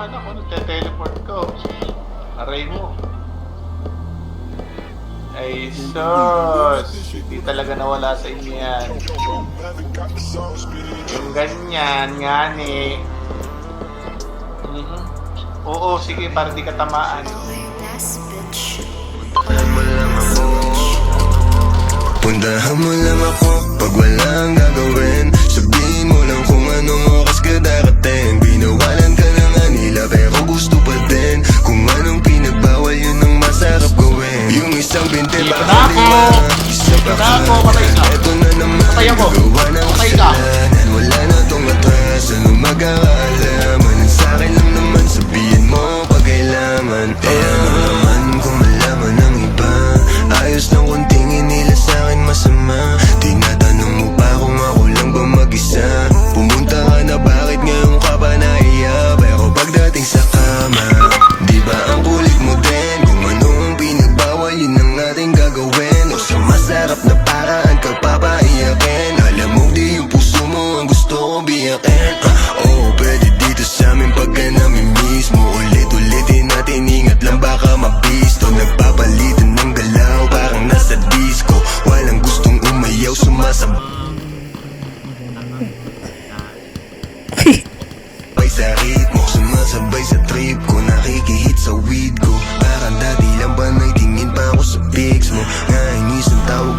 naman ako, nagte-teleport ko. Aray mo. Ay, sus. Hindi talaga nawala sa inyo yan. Yung ganyan, ngani. Oo, sige, para di ka tamaan. Puntahan mo lang ako pag walang gagawin. Sabihin mo lang kung anong oras ka darating. Binawalan ka na nga nila pero gusto pa din. Kung anong pinagbawal yun ang masarap gawin. Yung isang binte Dito baka na ako! isa Dito pa na ako! Patay ka! Eto na naman Patay ako! gawa ng Patay ka! kasalanan. Wala na tong atras, ano mag-aalaman. Ang sa'kin lang naman sabihin mo pag kailangan. Eh ano naman kung malaman ng iba. Ayos lang kung tingin nila sa'kin masama. Tinatanong mo pa kung ako lang ba mag-isa. Pumunta ka na bakit ngayon ka pa nahiya. Pero pagdating sa kama, di ba ang kulit mo din. Kung ano ang pinagbawal yun ang ating gagawin. O sa masarap na paraan ka papaiyakin. Alam mo di yung puso mo ang gusto kong biyakin. Oo, pwede dito sa amin pagka namin mismo. Ulit-ulitin natin, ingat lang baka mabisto. Nagpapalitan ng galaw parang nasa disco. Walang gustong umayaw, sumasabay sa ritmo, sumasabay sa trip ko. Nakikihit sa weed ko. Parang dati lang ba naitingin pa ako sa pics mo. Nainis ang tawag